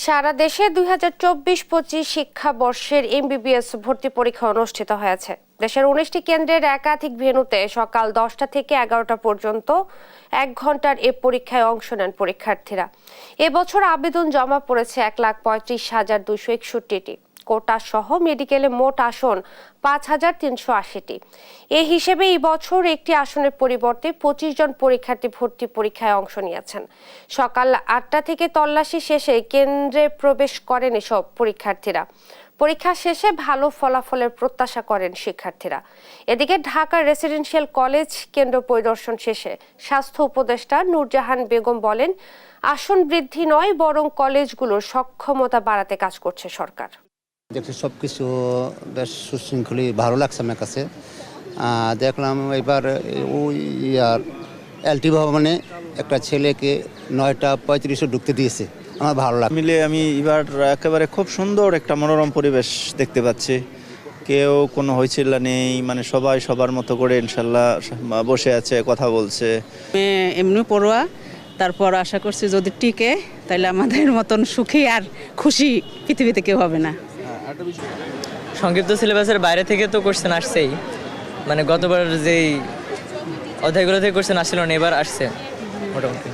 সারা দেশে 2024-25 শিক্ষাবর্ষের এমবিবিএস ভর্তি পরীক্ষা অনুষ্ঠিত হয়েছে। দেশের 19টি কেন্দ্রের একাধিক ভেন্যুতে সকাল 10টা থেকে 11টা পর্যন্ত 1 ঘন্টার এ পরীক্ষায় অংশ নেন পরীক্ষার্থীরা। এবছর আবেদন জমা পড়েছে 1,35,261টি। কোটা সহ মেডিকেলে মোট আসন 5,380টি। এ হিসেবে এই বছর একটি আসনের পরিবর্তে 25 জন পরীক্ষার্থী ভর্তি পরীক্ষায় অংশ নিয়েছেন। সকাল 8টা থেকে তল্লাশি শেষে কেন্দ্রে প্রবেশ করেন এসব পরীক্ষার্থীরা। পরীক্ষা শেষে ভালো ফলাফলের প্রত্যাশা করেন শিক্ষার্থীরা। এদিকে ঢাকা রেসিডেন্সিয়াল কলেজ কেন্দ্র পরিদর্শন শেষে স্বাস্থ্য উপদেষ্টা নূরজাহান বেগম বলেন, আসন বৃদ্ধি নয় বরং কলেজগুলোর সক্ষমতা বাড়াতে কাজ করছে সরকার। দেখছি সবকিছু বেশ সুশৃঙ্খলই ভালো লাগছে আমার কাছে। দেখলাম এবার ওই এলটি ভবনে একটা ছেলেকে 9:35 ঢুকতে দিয়েছে, আমার ভালো লাগে মিলে আমি এবার একেবারে খুব সুন্দর একটা মনোরম পরিবেশ দেখতে পাচ্ছি। কেউ কোনো হইচিল্লা নেই, মানে সবাই সবার মতো করে ইনশাল্লাহ বসে আছে, কথা বলছে। এমনি পড়ুয়া, তারপর আশা করছি যদি টিকে তাহলে আমাদের মতন সুখী আর খুশি পৃথিবীতে কেউ হবে না। সংক্ষিপ্ত সিলেবাসের বাইরে থেকে তো কোশ্চেন আসছেই, মানে গতবার যেই অধ্যায়গুলো থেকে কোশ্চেন আসছিল না, এবার আসছে মোটামুটি।